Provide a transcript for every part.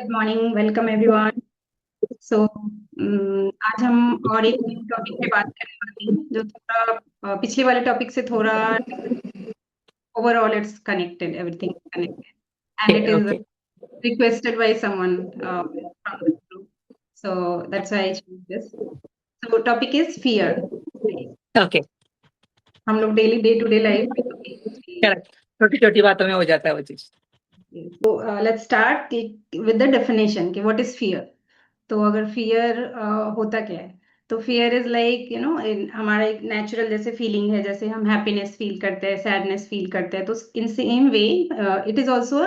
Good morning, welcome everyone. So आज हम और एक टॉपिक पे बात करने वाले हैं जो थोड़ा पिछले वाले टॉपिक से थोड़ा overall it's connected, everything connected and it is okay. requested by someone from the group. So that's why I chose this. So topic is fear. Okay. हम लोग daily day to day life में कभी correct. छोटी छोटी बातों में हो जाता है वो चीज। तो let's start with the definition कि व्हाट इज फियर। तो अगर फियर होता क्या है, तो फियर इज लाइक हमारा एक नेचुरल जैसे फीलिंग है, जैसे हम हैप्पीनेस फील करते हैं, सैडनेस फील करते हैं, तो in same way it is also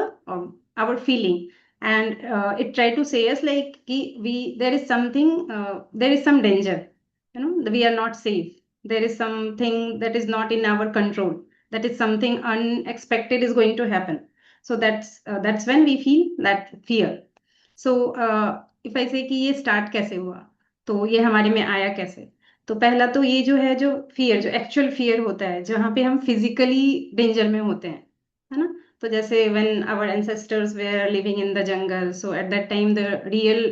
our feeling and it try to say us like कि we there is something, there is some danger, we are not safe, there is something that is not in our control, that is something unexpected is going to happen. So that's when we feel that fear. So if ऐसे कि ये start कैसे हुआ, तो ये हमारे में आया कैसे। तो पहला तो ये जो है, जो फियर, जो एक्चुअल फियर होता है, जहाँ पे हम फिजिकली डेंजर में होते हैं, है ना। तो जैसे when our ancestors were living in the jungle, so at that time the real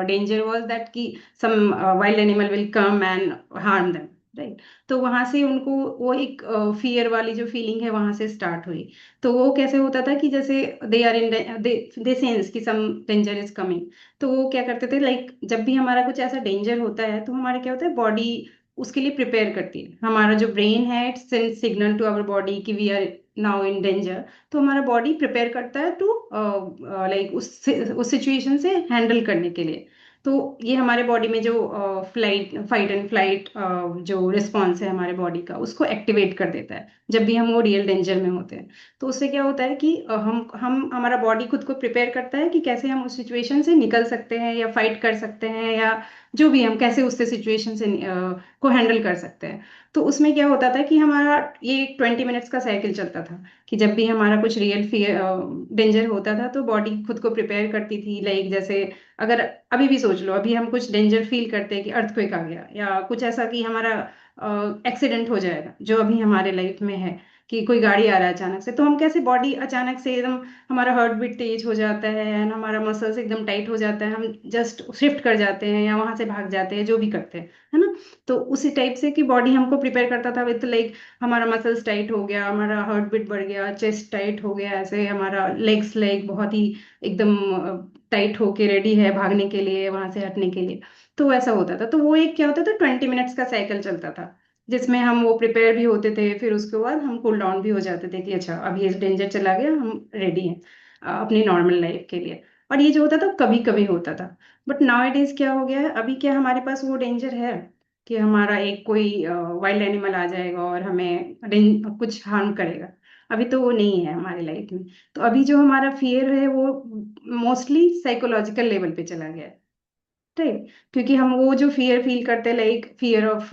danger was that कि some wild animal will come and harm them, right. तो वहां से उनको वो एक फियर वाली जो फीलिंग है वहां से स्टार्ट हुई। तो वो कैसे होता था कि जैसे they are in they sense कि सम डेंजर इज कमिंग। तो वो क्या करते थे, लाइक जब भी हमारा कुछ ऐसा डेंजर होता है तो हमारा क्या होता है, बॉडी उसके लिए प्रिपेयर करती है। हमारा जो ब्रेन है it send signal to our body कि we are now in danger. तो हमारा बॉडी प्रिपेयर करता है टू लाइक उस सिचुएशन से हैंडल करने के लिए। तो ये हमारे बॉडी में जो फाइट एंड फ्लाइट जो रिस्पॉन्स है हमारे बॉडी का, उसको एक्टिवेट कर देता है जब भी हम वो रियल डेंजर में होते हैं। तो उससे क्या होता है कि हम हमारा बॉडी खुद को प्रिपेयर करता है कि कैसे हम उस सिचुएशन से निकल सकते हैं या फाइट कर सकते हैं, या जो भी हम कैसे उससे सिचुएशन से को हैंडल कर सकते हैं। तो उसमें क्या होता था कि हमारा ये 20 मिनट्स का साइकिल चलता था कि जब भी हमारा कुछ रियल फियर डेंजर होता था तो बॉडी खुद को प्रिपेयर करती थी। लाइक जैसे अगर अभी भी सोच लो, अभी हम कुछ डेंजर फील करते हैं कि अर्थक्वेक आ गया या कुछ ऐसा कि हमारा एक्सीडेंट हो जाएगा, जो अभी हमारे लाइफ में है कि कोई गाड़ी आ रहा है अचानक से, तो हम कैसे बॉडी अचानक से एकदम हमारा हार्ट बीट तेज हो जाता है एंड हमारा मसल्स एकदम टाइट हो जाता है, हम जस्ट शिफ्ट कर जाते हैं या वहां से भाग जाते हैं, जो भी करते हैं, है ना। तो उसी टाइप से कि बॉडी हमको प्रिपेयर करता था विथ लाइक हमारा मसल्स टाइट हो गया, हमारा हार्ट बीट बढ़ गया, चेस्ट टाइट हो गया, ऐसे हमारा लेग्स लाइक बहुत ही एकदम टाइट होके रेडी है भागने के लिए, वहां से हटने के लिए। तो ऐसा होता था। तो वो एक क्या होता था, 20 मिनट्स का साइकिल चलता था जिसमें हम वो प्रिपेयर भी होते थे, फिर उसके बाद हम कूल डाउन भी हो जाते थे कि अच्छा अब ये डेंजर चला गया, हम रेडी हैं अपनी नॉर्मल लाइफ के लिए। और ये जो होता था कभी कभी होता था। बट नाउ इट इज क्या हो गया है, अभी क्या हमारे पास वो डेंजर है कि हमारा एक कोई वाइल्ड एनिमल आ जाएगा और हमें कुछ हार्म करेगा। अभी तो वो नहीं है हमारी लाइफ में। तो अभी जो हमारा फियर है वो मोस्टली साइकोलॉजिकल लेवल पे चला गया है, राइट। क्योंकि हम वो जो फियर फील करते हैं, लाइक फियर ऑफ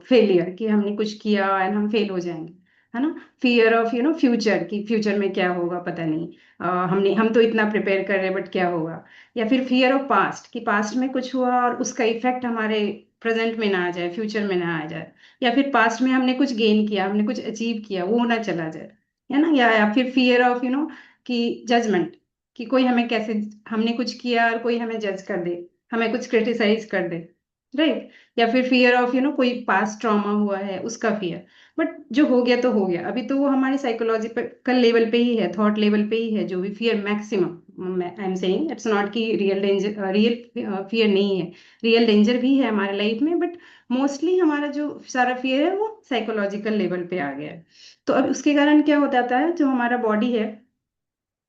फेलियर, कि हमने कुछ किया एंड हम फेल हो जाएंगे, है ना। फियर ऑफ फ्यूचर, कि फ्यूचर में क्या होगा पता नहीं, हम तो इतना प्रिपेयर कर रहे हैं बट क्या होगा। या फिर फियर ऑफ पास्ट, कि पास्ट में कुछ हुआ और उसका इफेक्ट हमारे प्रेजेंट में ना आ जाए, फ्यूचर में ना आ जाए। या फिर पास्ट में हमने कुछ गेन किया, हमने कुछ अचीव किया, वो ना चला जाए, है ना। या फिर फियर ऑफ कि जजमेंट, कि कोई हमें कैसे, हमने कुछ किया और कोई हमें जज कर दे, हमें कुछ क्रिटिसाइज कर दे, राइट। या फिर फियर ऑफ कोई पास्ट ट्रॉमा हुआ है उसका फियर। बट जो हो गया तो हो गया, अभी तो वो हमारी साइकोलॉजिकल लेवल पे ही है, थॉट लेवल पे ही है जो भी fear maximum. I am saying it's not कि रियल डेंजर, रियल फियर नहीं है, रियल डेंजर भी है हमारे लाइफ में, बट मोस्टली हमारा जो सारा फियर है वो साइकोलॉजिकल लेवल पे आ गया है। तो अब उसके कारण क्या हो जाता है, जो हमारा बॉडी है,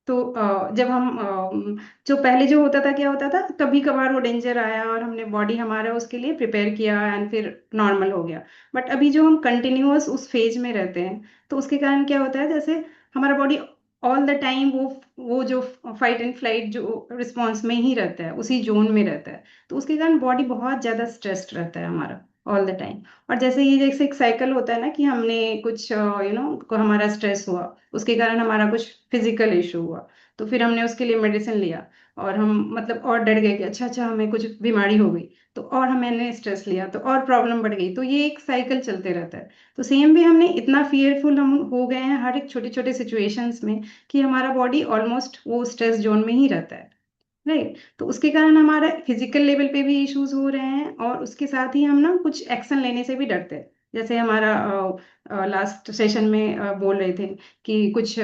तो जब हम जो पहले जो होता था, क्या होता था, कभी कभार वो डेंजर आया और हमने बॉडी हमारा उसके लिए प्रिपेयर किया एंड फिर नॉर्मल हो गया। बट अभी जो हम कंटिन्यूअस उस फेज में रहते हैं, तो उसके कारण क्या होता है, जैसे हमारा बॉडी ऑल द टाइम वो जो फाइट एंड फ्लाइट जो रिस्पॉन्स में ही रहता है, उसी जोन में रहता है। तो उसके कारण बॉडी बहुत ज्यादा स्ट्रेस्ड रहता है हमारा ऑल द टाइम। और जैसे ये जैसे एक साइकिल होता है ना कि हमने कुछ हमारा स्ट्रेस हुआ, उसके कारण हमारा कुछ फिजिकल इशू हुआ, तो फिर हमने उसके लिए मेडिसिन लिया और हम मतलब और डर गए कि अच्छा अच्छा हमें कुछ बीमारी हो गई, तो और हमने स्ट्रेस लिया तो और प्रॉब्लम बढ़ गई, तो ये एक साइकिल चलते रहता है। तो सेम भी हमने इतना फियरफुल हम हो गए हैं हर एक छोटे छोटे सिचुएशंस में कि हमारा बॉडी ऑलमोस्ट वो स्ट्रेस जोन में ही रहता है, राइट। तो उसके कारण हमारा फिजिकल लेवल पे भी इश्यूज हो रहे हैं, और उसके साथ ही हम ना कुछ एक्शन लेने से भी डरते हैं। जैसे हमारा लास्ट सेशन में बोल रहे थे कि कुछ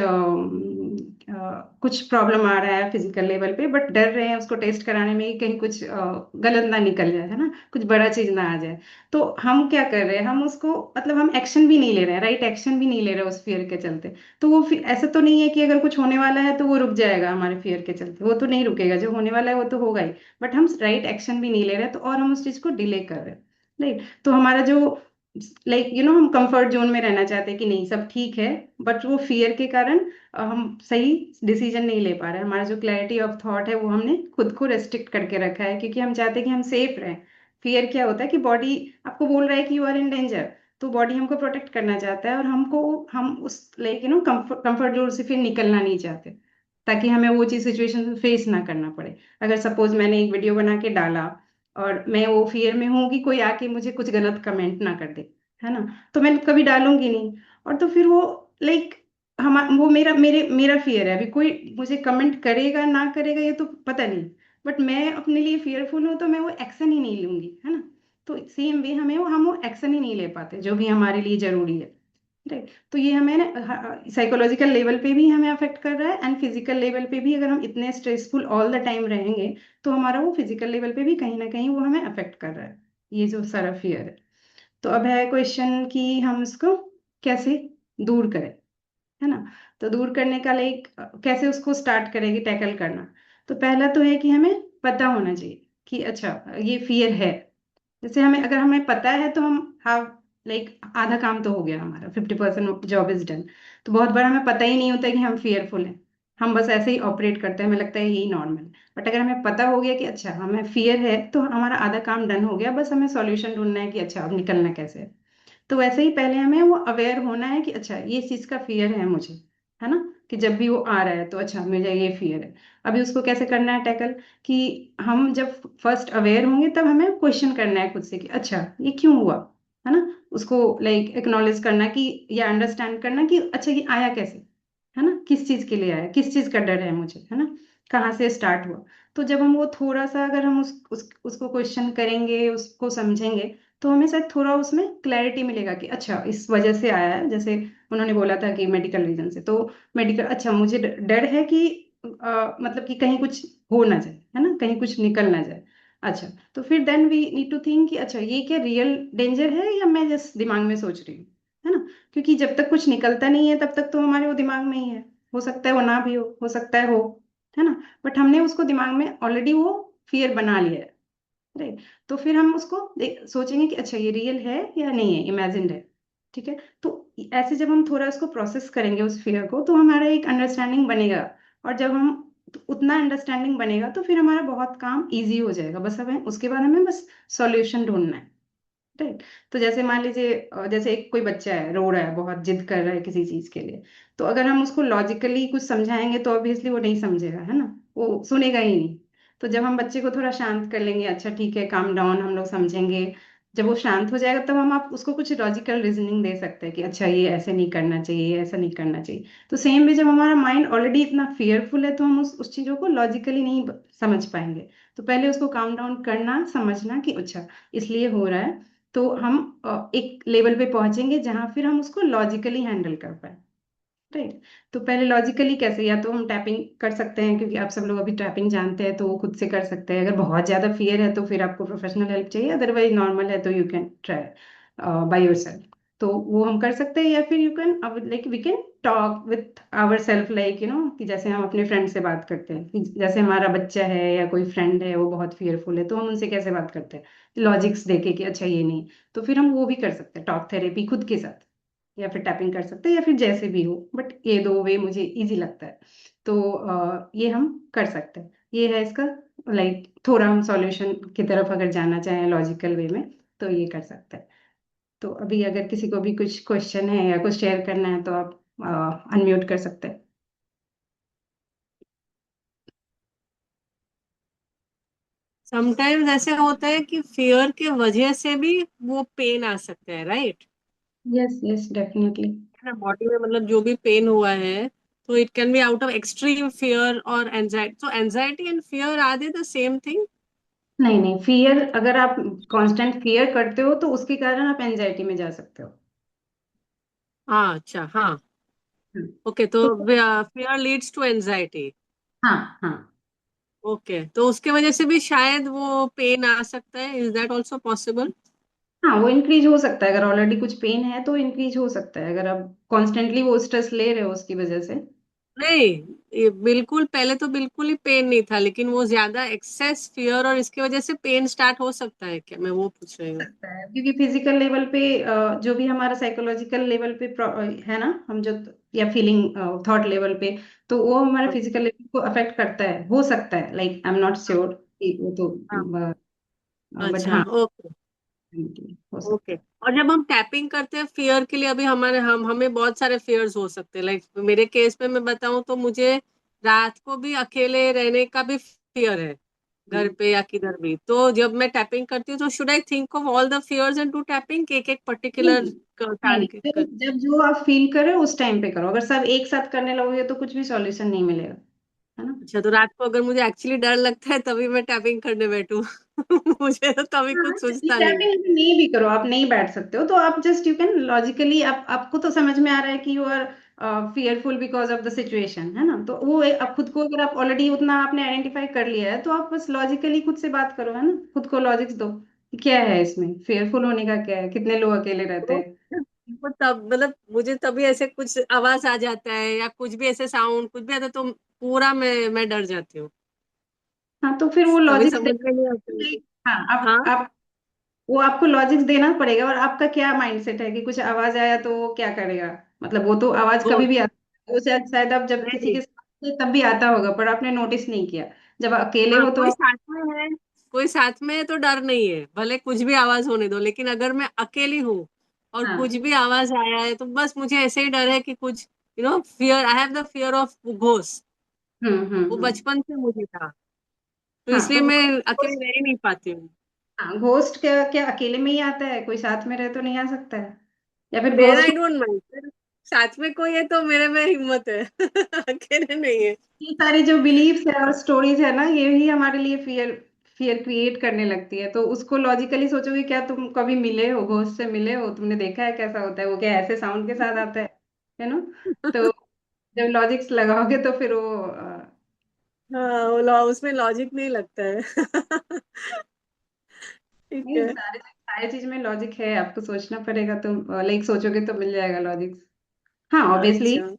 प्रॉब्लम आ रहा है फिजिकल लेवल पे, बट डर रहे हैं उसको टेस्ट कराने में कि कहीं कुछ गलत ना निकल जाए, है ना, कुछ बड़ा चीज ना आ जाए। तो हम क्या कर रहे हैं, हम उसको मतलब हम एक्शन भी नहीं ले रहे हैं, राइट एक्शन भी नहीं ले रहे हैं उस फियर के चलते। तो वो फिर ऐसा तो नहीं है कि अगर कुछ होने वाला है तो वो रुक जाएगा हमारे फियर के चलते, वो तो नहीं रुकेगा, जो होने वाला है वो तो होगा ही। बट हम राइट एक्शन भी नहीं ले रहे, तो और हम उस चीज को डिले कर रहे हैं। राइट। तो हमारा जो हम कंफर्ट जोन में रहना चाहते हैं कि नहीं सब ठीक है, बट वो फियर के कारण हम सही डिसीजन नहीं ले पा रहे हैं। हमारा जो क्लैरिटी ऑफ थॉट है वो हमने खुद को रेस्ट्रिक्ट करके रखा है, क्योंकि हम चाहते हैं कि हम सेफ रहें। फियर क्या होता है कि बॉडी आपको बोल रहा है कि यू आर इन डेंजर, तो बॉडी हमको प्रोटेक्ट करना चाहता है, और हम उस कंफर्ट जोन से फिर निकलना नहीं चाहते, ताकि हमें वो चीज सिचुएशन फेस ना करना पड़े। अगर सपोज मैंने एक वीडियो बना के डाला, और मैं वो फियर में हूँ कि कोई आके मुझे कुछ गलत कमेंट ना कर दे, है ना, तो मैं कभी डालूंगी नहीं। और तो फिर वो लाइक हम वो मेरा फियर है, अभी कोई मुझे कमेंट करेगा ना करेगा ये तो पता नहीं, बट मैं अपने लिए फियरफुल हूँ तो मैं वो एक्शन ही नहीं लूंगी, है ना। तो सेम वे हम वो एक्शन ही नहीं ले पाते जो भी हमारे लिए जरूरी है। राइट। तो ये हमें ना साइकोलॉजिकल लेवल पे भी हमें अफेक्ट कर रहा है, एंड फिजिकल लेवल पे भी अगर हम इतने स्ट्रेसफुल ऑल द टाइम रहेंगे तो हमारा वो फिजिकल लेवल पे भी कहीं ना कहीं वो हमें अफेक्ट कर रहा है, ये जो सारा फियर है। तो अब है क्वेश्चन कि हम इसको कैसे दूर करें, है ना। तो दूर करने का लाइक कैसे उसको स्टार्ट करेंगे टैकल करना। तो पहला तो है कि हमें पता होना चाहिए कि अच्छा ये फियर है। जैसे अगर हमें पता है तो हम हाव लाइक आधा काम तो हो गया, हमारा 50% जॉब इज डन। तो बहुत बार हमें पता ही नहीं होता कि हम फियरफुल हैं, हम बस ऐसे ही ऑपरेट करते हैं, हमें लगता है यही नॉर्मल है। बट अगर हमें पता हो गया कि अच्छा हमें फियर है, तो हमारा आधा काम डन हो गया, बस हमें सॉल्यूशन ढूंढना है कि अच्छा अब निकलना कैसे है। तो वैसे ही पहले हमें वो अवेयर होना है कि अच्छा ये चीज का फियर है मुझे, है ना, कि जब भी वो आ रहा है तो अच्छा मुझे ये फियर है। अभी उसको कैसे करना है टैकल, कि हम जब फर्स्ट अवेयर होंगे तब हमें क्वेश्चन करना है खुद से कि अच्छा ये क्यों हुआ, है ना। उसको लाइक एक्नॉलेज करना कि या अंडरस्टैंड करना कि अच्छा ये आया कैसे, है ना, किस चीज के लिए आया, किस चीज का डर है मुझे, है ना, कहाँ से स्टार्ट हुआ। तो जब हम वो थोड़ा सा अगर हम उसको क्वेश्चन करेंगे, उसको समझेंगे, तो हमें शायद थोड़ा उसमें क्लैरिटी मिलेगा कि अच्छा इस वजह से आया है। जैसे उन्होंने बोला था कि मेडिकल रीजन से, तो मेडिकल अच्छा मुझे डर है कि मतलब कि कहीं कुछ हो ना जाए, है ना, कहीं कुछ निकल ना जाए। अच्छा, तो फिर then we need to think कि अच्छा ये क्या रियल डेंजर है या मैं जस्ट दिमाग में सोच रही हूँ, है ना। क्योंकि जब तक कुछ निकलता नहीं है तब तक तो हमारे वो दिमाग में ही है। हो सकता है वो ना भी हो सकता है ना। बट हमने उसको दिमाग में ऑलरेडी वो फियर बना लिया है। राइट। तो फिर हम उसको सोचेंगे कि अच्छा ये रियल है या नहीं है, इमेजिन्ड है। ठीक है। तो ऐसे जब हम थोड़ा उसको प्रोसेस करेंगे उस फियर को, तो हमारा एक अंडरस्टैंडिंग बनेगा। और जब हम तो उतना अंडरस्टैंडिंग बनेगा तो फिर हमारा बहुत काम इजी हो जाएगा, बस हमें उसके बाद हमें बस सॉल्यूशन ढूंढना है। राइट। तो जैसे मान लीजिए जैसे एक कोई बच्चा है रो रहा है, बहुत जिद कर रहा है किसी चीज के लिए, तो अगर हम उसको लॉजिकली कुछ समझाएंगे तो ऑब्वियसली वो नहीं समझेगा, है ना, वो सुनेगा ही नहीं। तो जब हम बच्चे को थोड़ा शांत कर लेंगे, अच्छा ठीक है काम डाउन, हम लोग समझेंगे, जब वो शांत हो जाएगा तब हम आप उसको कुछ लॉजिकल रीजनिंग दे सकते हैं कि अच्छा ये ऐसे नहीं करना चाहिए, ये ऐसा नहीं करना चाहिए। तो सेम वे जब हमारा माइंड ऑलरेडी इतना फियरफुल है तो हम उस चीजों को लॉजिकली नहीं समझ पाएंगे। तो पहले उसको काम डाउन करना, समझना कि अच्छा इसलिए हो रहा है। तो हम एक लेवल पे पहुंचेंगे जहां फिर हम उसको लॉजिकली हैंडल कर पाए। राइट। तो पहले लॉजिकली कैसे, या तो हम टैपिंग कर सकते हैं, क्योंकि आप सब लोग अभी टैपिंग जानते हैं तो वो खुद से कर सकते हैं। अगर बहुत ज्यादा फियर है तो फिर आपको प्रोफेशनल हेल्प चाहिए, अदरवाइज नॉर्मल है तो you can try by yourself. तो वो हम कर सकते हैं, या फिर you can like we can talk with our self, like कि जैसे हम अपने फ्रेंड से बात करते हैं, कि जैसे हमारा बच्चा है या कोई फ्रेंड है वो बहुत फियरफुल है, तो हम उनसे कैसे बात करते हैं, लॉजिक्स देके कि अच्छा ये नहीं। तो फिर हम वो भी कर सकते हैं, टॉक थेरेपी खुद के साथ, या फिर टैपिंग कर सकते हैं, या फिर जैसे भी हो, बट ये दो वे मुझे इजी लगता है। तो ये हम कर सकते हैं। ये है इसका लाइक थोड़ा हम सॉल्यूशन की तरफ अगर जाना चाहें लॉजिकल वे में, तो ये कर सकते हैं। तो अभी अगर किसी को भी कुछ क्वेश्चन है या कुछ शेयर करना है तो आप अनम्यूट कर सकते हैं। समटाइम्स ऐसे होता है कि फियर के वजह से भी वो पेन आ सकता है, राइट? Yes yes definitely. है ना, बॉडी में मतलब जो भी पेन हुआ है So it can be out of extreme fear or anxiety. So anxiety and fear, are they the same thing? नहीं नहीं, फियर अगर आप कांस्टेंट फियर करते हो तो उसके कारण आप एंजाइटी में जा सकते हो। हाँ, अच्छा, हाँ। हम्म, ओके, तो तो fear leads to anxiety. हाँ हाँ। ओके, तो उसके वजह से भी शायद वो पेन आ सकता है। Is that also possible? हाँ, वो इंक्रीज हो सकता है, अगर ऑलरेडी कुछ पेन है तो इंक्रीज हो सकता है, अगर आप कॉन्स्टेंटली वो स्ट्रेस ले रहे हो उसकी वजह से। नहीं, ये बिल्कुल पहले तो बिल्कुल ही पेन नहीं था, लेकिन वो ज्यादा एक्सेस फियर और इसकी वजह से पेन स्टार्ट हो सकता है क्या? मैं वो पूछ रही हूँ। सकता है, क्योंकि फिजिकल लेवल पे जो भी हमारा साइकोलॉजिकल लेवल पे है ना, हम जो या फीलिंग थॉट लेवल पे, तो वो हमारे हाँ, फिजिकल लेवल को अफेक्ट करता है, हो सकता है, like I am not sure कि वो तो, हाँ, बट अच्छा, हाँ, ओके। हो सकता ओके, है। और जब हम टैपिंग करते हैं फियर के लिए, अभी हमें बहुत सारे फियर्स हो सकते हैं। लाइक मेरे केस में मैं बताऊं तो मुझे रात को भी अकेले रहने का भी फियर है, घर पे या किधर भी। तो जब मैं टैपिंग करती हूँ तो should I think of all the fears and do tapping, एक एक नहीं पर्टिकुलर नहीं नहीं, टारगेट कर? जब जो आप फील कर रहे हो उस टाइम पे करो, अगर सब एक साथ करने लगोगे तो कुछ भी सॉल्यूशन नहीं मिलेगा, है ना। अच्छा, तो रात को अगर मुझे एक्चुअली डर लगता है तभी मैं टैपिंग करने बैठू मुझे तो तभी हाँ, कुछ सूझता नहीं है। टैपिंग नहीं भी करो, आप नहीं बैठ सकते हो तो आप जस्ट यू कैन लॉजिकली, आप आपको तो समझ में आ रहा है कि you are fearful because of the situation, है ना, तो वो आप खुद को, अगर आप ऑलरेडी उतना आपने आइडेंटिफाई कर लिया है तो आप बस लॉजिकली खुद से बात करो, है ना, खुद को लॉजिक्स दो कि क्या है इसमें फेयरफुल होने का, क्या है, कितने लोग अकेले रहते तो हैं। वो तब मतलब मुझे तभी ऐसे कुछ आवाज आ जाता है या कुछ भी ऐसे साउंड कुछ भी आता है तो पूरा मैं डर जाती हूँ। हाँ, तो फिर वो तभी लॉजिक्स दे, समझ में नहीं आता है। हाँ, हाँ, आप वो आपको लॉजिक्स देना पड़ेगा, और आपका क्या माइंडसेट है कि कुछ आवाज आया तो वो क्या करेगा, मतलब वो तो आवाज वो कभी भी आता है, वो शायद शायद आप जब किसी नहीं। के साथ थे तब भी आता होगा पर आपने नोटिस नहीं किया, जब अकेले हाँ, हो तो कोई आप, साथ में है, कोई साथ में है तो डर नहीं है, भले कुछ भी आवाज होने दो। लेकिन अगर मैं अकेली हूँ और कुछ हाँ, भी आवाज आया है तो बस मुझे ऐसे ही डर है कि कुछ fear, I have the fear of ghost. वो हम्म। बचपन से मुझे था, तो हाँ, इसलिए तो मैं अकेले रह ही नहीं पाती हूँ। हाँ, घोस्ट क्या क्या अकेले में ही आता है, कोई साथ में रहे तो नहीं आ सकता है, या फिर then ghost, I don't mind, साथ में कोई है तो मेरे में हिम्मत है अकेले नहीं है। ये सारे जो बिलीव्स है और स्टोरीज है ना, ये ही हमारे लिए फियर फियर क्रिएट करने लगती है, तो उसको लॉजिकली सोचोगे, क्या तुम कभी मिले हो, घोस्ट से मिले हो, तुमने देखा है कैसा होता है वो, क्या ऐसे साउंड के साथ आता है ना, तो जब लॉजिक्स लगाओगे तो फिर वो हाँ, वो उसमें लॉजिक नहीं लगता है ठीक नहीं, है। सारे सारे चीज में लॉजिक है, आपको सोचना पड़ेगा, तो लाइक सोचोगे तो मिल जाएगा लॉजिक। हाँ, ऑब्वियसली अच्छा,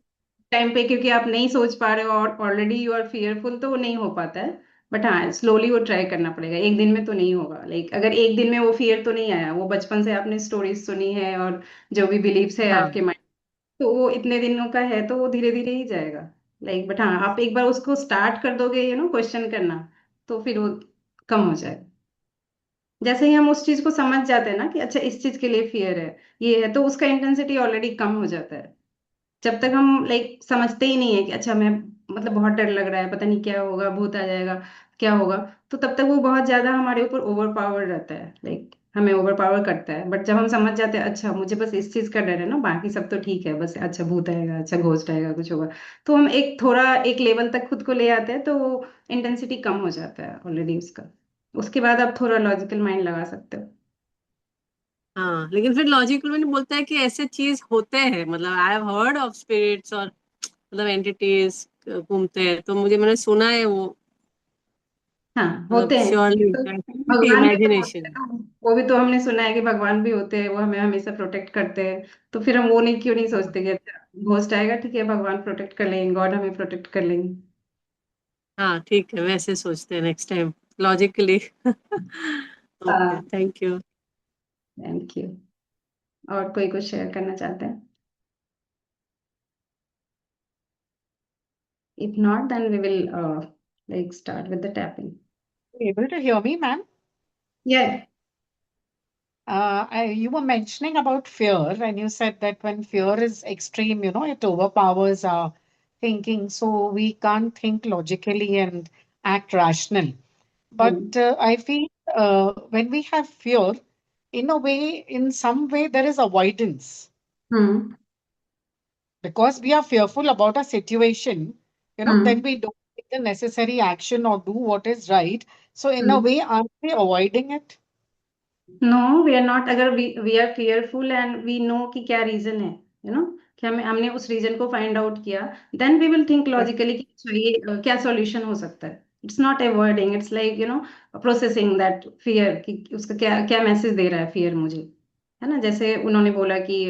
टाइम पे, क्योंकि आप नहीं सोच पा रहे हो और ऑलरेडी यू आर फियरफुल, तो वो नहीं हो पाता है, बट हाँ, स्लोली वो ट्राई करना पड़ेगा, एक दिन में तो नहीं होगा, लाइक अगर एक दिन में वो फियर तो नहीं आया, वो बचपन से आपने स्टोरीज सुनी है और जो भी बिलीव्स है हाँ, आपके माइंड, तो वो इतने दिनों का है तो वो धीरे धीरे ही जाएगा, लाइक, बट हाँ, आप एक बार उसको स्टार्ट कर दोगे क्वेश्चन करना, तो फिर वो कम हो जाएगा, जैसे ही हम उस चीज को समझ जाते हैं ना कि अच्छा इस चीज के लिए फियर है, ये है, तो उसका इंटेंसिटी ऑलरेडी कम हो जाता है। जब तक हम लाइक समझते ही नहीं है कि अच्छा मैं, मतलब बहुत डर लग रहा है, पता नहीं क्या होगा, भूत आ जाएगा, क्या होगा, तो तब तक वो बहुत ज्यादा हमारे ऊपर ओवर पावर रहता है, लाइक हमें ओवर पावर करता है, बट जब हम समझ जाते हैं अच्छा मुझे बस इस चीज का डर है ना, बाकी सब तो ठीक है, बस अच्छा भूत आएगा, अच्छा घोस्ट आएगा, कुछ होगा, तो हम एक थोड़ा एक लेवल तक खुद को ले आते हैं, तो वो इंटेंसिटी कम हो जाता है ऑलरेडी उसका, उसके बाद आप थोड़ा लॉजिकल माइंड लगा सकते हो। हाँ, लेकिन फिर लॉजिकल में बोलता है कि ऐसे चीज होते हैं, मतलब I have heard of spirits और मतलब एंटिटीज घूमते हैं, तो मैंने सुना है वो, हाँ, मतलब होते हैं, ये श्योरली तो भगवान भी तो होते हैं इमेजिनेशन। ना, वो भी तो हमने सुना है कि भगवान भी होते हैं, वो हमें हमेशा प्रोटेक्ट करते हैं, तो फिर हम वो नहीं, क्यों नहीं सोचते कि अच्छा घोस्ट आएगा, ठीक है, भगवान प्रोटेक्ट कर लेंगे, गॉड हमें प्रोटेक्ट कर लेंगे। हाँ, ठीक है, वैसे सोचते हैं नेक्स्ट टाइम, लॉजिकली ओके, हाँ, थैंक यू। Thank you. और कोई कुछ शेयर करना चाहते हैं? If not then we will like start with the tapping. Able to hear me, ma'am? या You were mentioning about fear, and you said that when fear is extreme, it overpowers our thinking, so we can't think logically and act rational. But I feel when we have fear, in a way, in some way, there is avoidance. Hmm Because we are fearful about a situation, then Hmm. we don't take the necessary action or do what is right. So in a Hmm. way, aren't we avoiding it? No, we are not. अगर we are fearful and we know कि क्या reason है, कि हमने उस reason को find out किया, then we will think Right. logically कि अच्छा ये क्या solution हो सकता है. It's not avoiding. It's like processing that fear कि उसका क्या क्या message दे रहा है fear मुझे, है ना. जैसे उन्होंने बोला कि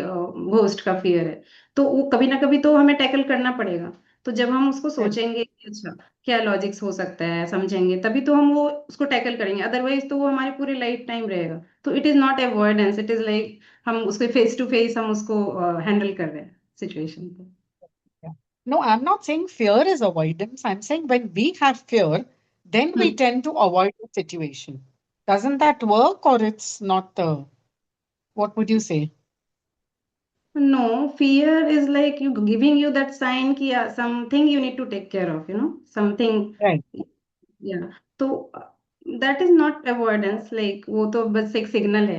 ghost का fear है, तो वो कभी ना कभी तो हमें tackle करना पड़ेगा. तो जब हम उसको Right. सोचेंगे कि अच्छा क्या लॉजिक्स हो सकता है, समझेंगे, तभी तो हम वो उसको टैकल करेंगे. अदरवाइज तो वो हमारी पूरी लाइफ टाइम रहेगा. तो it is not avoidance, it is like हम उसको फेस टू फेस हम उसको हैंडल कर रहे हैं सिचुएशन को. Yeah. No, I'm not saying fear is avoidance. I'm saying when we have fear, then we tend to avoid the situation. Doesn't that work, or it's not the, what would you say? No, fear is like you giving you that sign कि something you need to take care of, something. Right. Yeah. तो that is not avoidance, like वो तो बस एक signal है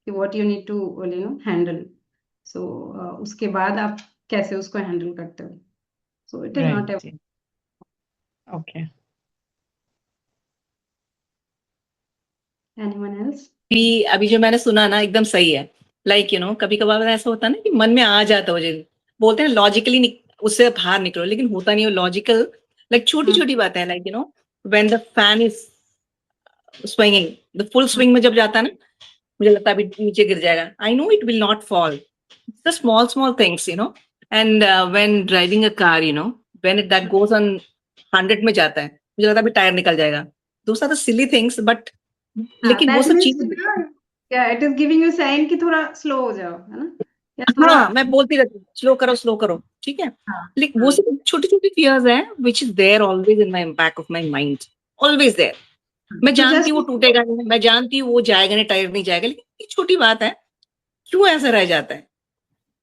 कि what you need to handle. So उसके बाद आप कैसे उसको हैंडल करते हो. So it is Right. not a. Yeah. Okay. Anyone else? अभी जो मैंने सुना ना एकदम सही है. लाइक कभी कभार ऐसा होता है ना कि मन में आ जाता हो, मुझे बोलते हैं लॉजिकली उससे बाहर निकलो, लेकिन होता नहीं हो लॉजिकल. लाइक छोटी छोटी बातें हैं, like when the fan is swinging, the full swing में जब जाता है ना, मुझे लगता है अभी नीचे गिर जाएगा. I know it will not fall. The small small things, and when driving a car, when it that goes on 100 में जाता है, मुझे लगता है अभी टायर निकल जाएगा. Those are the silly things, but लेकिन वो दैट सब मीन्स चीजें. क्या it is giving you sign कि थोड़ा स्लो हो जाओ, है ना, या थोड़ा. हाँ, मैं बोलती रहती हूँ स्लो करो, ठीक है. हाँ. लेकिन वो हाँ. सब छोटी छोटी फियर्स हैं which is there always in my back of my mind, always there. मैं तो जानती हूँ जस्ट वो टूटेगा नहीं, मैं जानती हूँ वो जाएगा नहीं, टायर नहीं जाएगा, लेकिन ये छोटी बात है, क्यों ऐसा रह जाता है.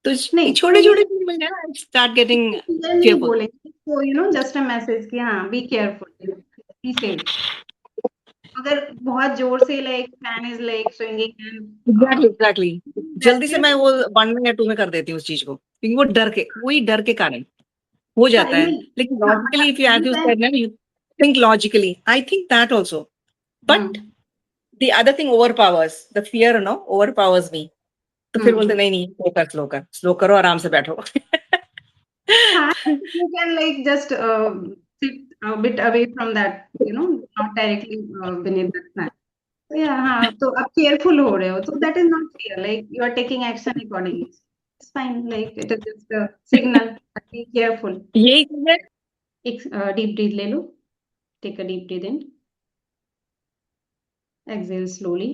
तो नहीं, तो छोटे ये छोटे चीज मिल जाए ना, स्टार्ट गेटिंग fear नहीं fearful. बोलेंगे तो जस्ट अ मैसेज कि हाँ बी केयरफुल, बी सेफ. अगर बहुत जोर से like fan is like swinging exactly. जल्दी से एंड मैं वो 1 में या 2 में कर देती हूँ उस चीज को, क्योंकि वो वही डर के कारण हो हाँ जाता है. नहीं. लेकिन हाँ logically, if you as you मतलब सेड ना, you think logically, I think that also. But the other thing overpowers the fear, overpowers me. तो फिर बोलते नहीं स्लो करो आराम से बैठो. हाँ, you can like just sit a bit away from that, not directly beneath that plant. So yeah, हाँ, तो आप careful हो रहे हो, तो that is not fear, like you are taking action accordingly. It's fine, like it is just a signal. Be careful. यही चीज है. एक deep breath ले लो. Take a deep breath in. Exhale slowly.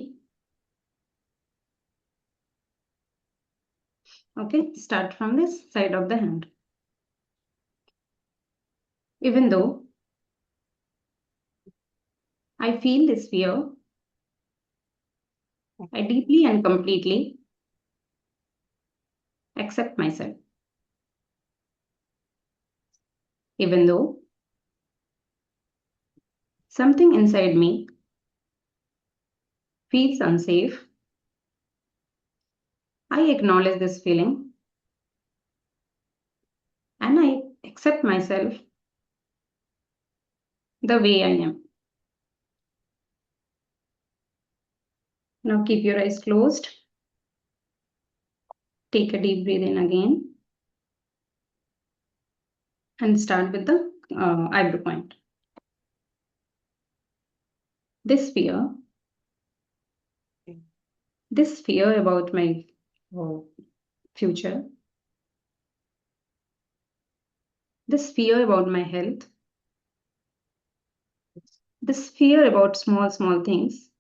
Okay, start from this side of the hand. Even though I feel this fear, I deeply and completely accept myself. Even though something inside me feels unsafe, I acknowledge this feeling and I accept myself the way I am. Now keep your eyes closed. Take a deep breath in again and start with the eyebrow point. This fear about my future, this fear about my health, this fear about small things,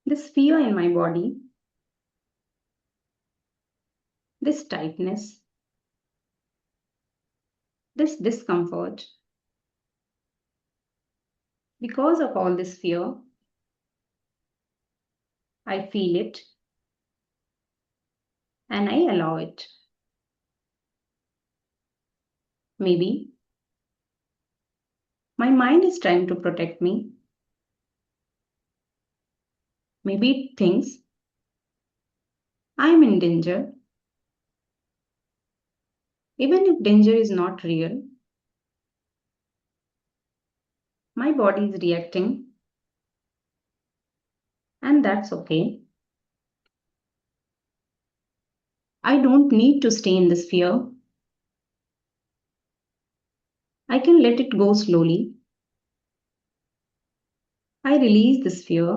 this fear in my body, this tightness, this discomfort. Because of all this fear, I feel it and I allow it. Maybe my mind is trying to protect me. Maybe it thinks I'm in danger. Even if danger is not real, my body is reacting, and that's okay. I don't need to stay in this fear. I can let it go slowly. I release this fear.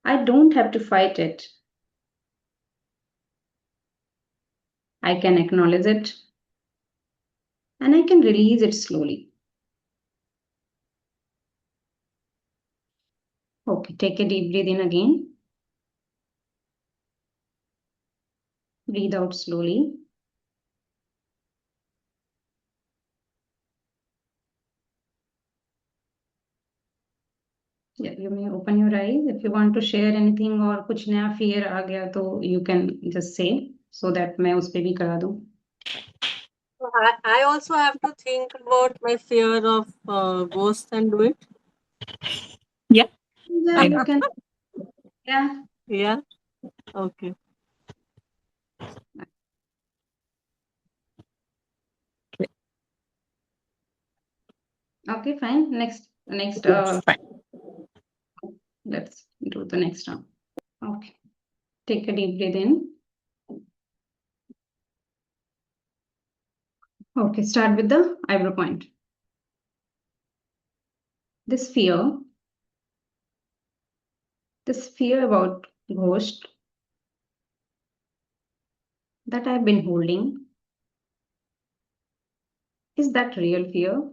I don't have to fight it. I can acknowledge it, and I can release it slowly. Okay, take a deep breath in again. Breathe out slowly. Yeah, you may open your eyes. If you want to share anything or कुछ नया fear आ गया तो you can just say so that मैं उस पे भी करा दूँ. I also have to think about my fear of ghosts and do it. Yeah. Yeah, I you know. can. Yeah. Yeah. Okay. Okay, fine. Next. Fine. Let's do the next one. Okay. Take a deep breath in. Okay, start with the eyebrow point. This fear about ghost that I've been holding, is that real fear?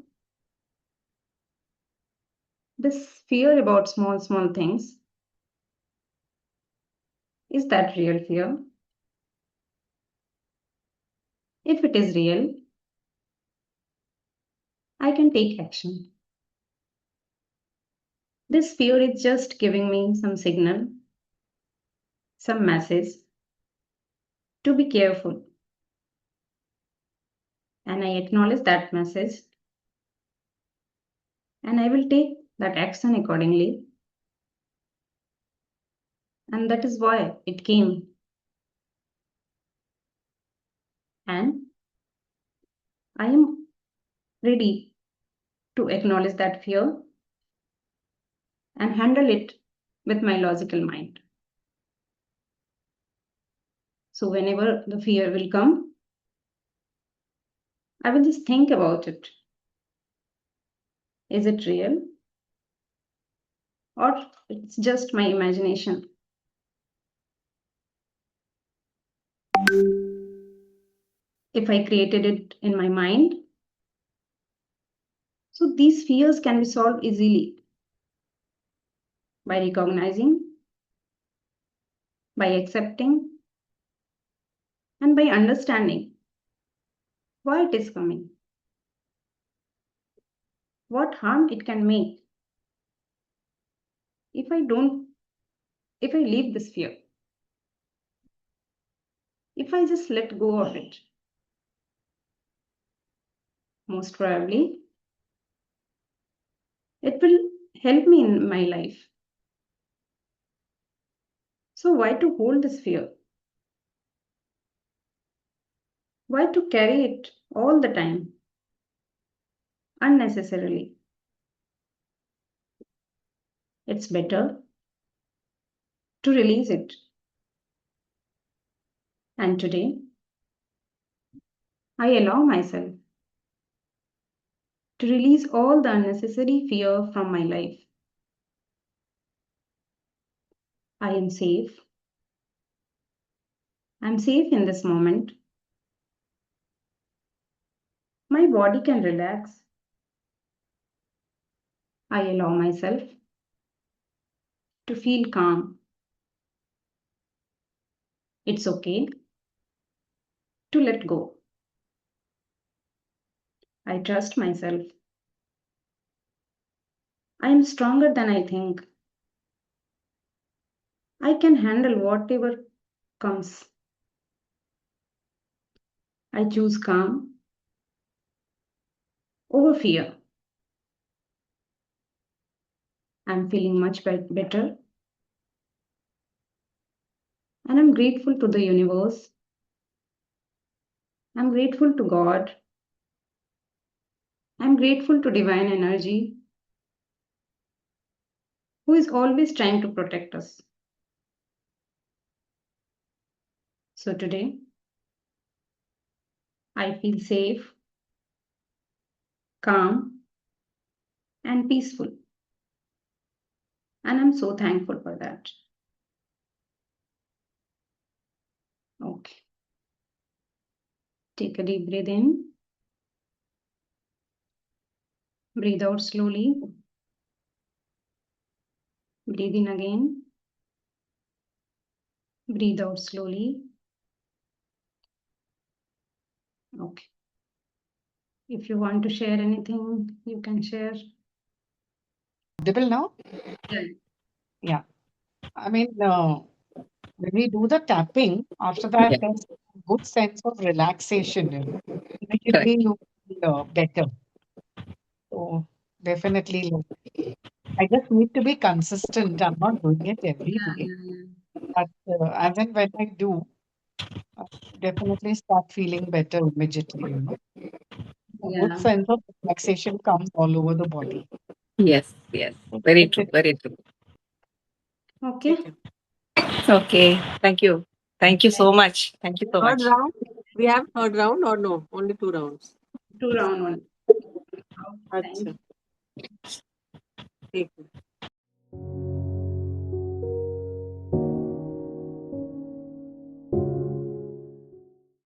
This fear about small things, is that real fear? If it is real, I can take action. This fear is just giving me some signal, some message to be careful. And I acknowledge that message, and I will take that action accordingly. And that is why it came. And I am ready to acknowledge that fear and handle it with my logical mind. So whenever the fear will come, I will just think about it. Is it real? Or it's just my imagination? If I created it in my mind, so these fears can be solved easily by recognizing, by accepting, and by understanding why it is coming, what harm it can make if I leave this fear, if I just let go of it. Most probably, it will help me in my life. So why to hold this fear? Why to carry it all the time unnecessarily? It's better to release it. And today, I allow myself to release all the unnecessary fear from my life. I am safe. I'm safe in this moment. My body can relax. I allow myself to feel calm. It's okay to let go. I trust myself. I am stronger than I think. I can handle whatever comes. I choose calm over fear. I'm feeling much better, and I'm grateful to the universe I'm grateful to God. I'm grateful to divine energy, who is always trying to protect us. So today, I feel safe, calm, and peaceful. And I'm so thankful for that. Okay. Take a deep breath in. Breathe out slowly. Breathe in again. Breathe out slowly. Okay. If you want to share anything, you can share. Audible now? Yeah. Yeah. I mean, when we do the tapping, after that, Yeah. there's a good sense of relaxation. Immediately you feel better. So definitely, I just need to be consistent. I'm not doing it every day, but as and when I do, I definitely start feeling better immediately. A good Yeah. sense of relaxation comes all over the body. Yes, yes. Very true, very true. Okay. ठीक है. Okay, thank you. Thank you so much. Thank you so Third much. round. We have third round or no? Only 2 rounds. 2 round one. अच्छा. ठीक है.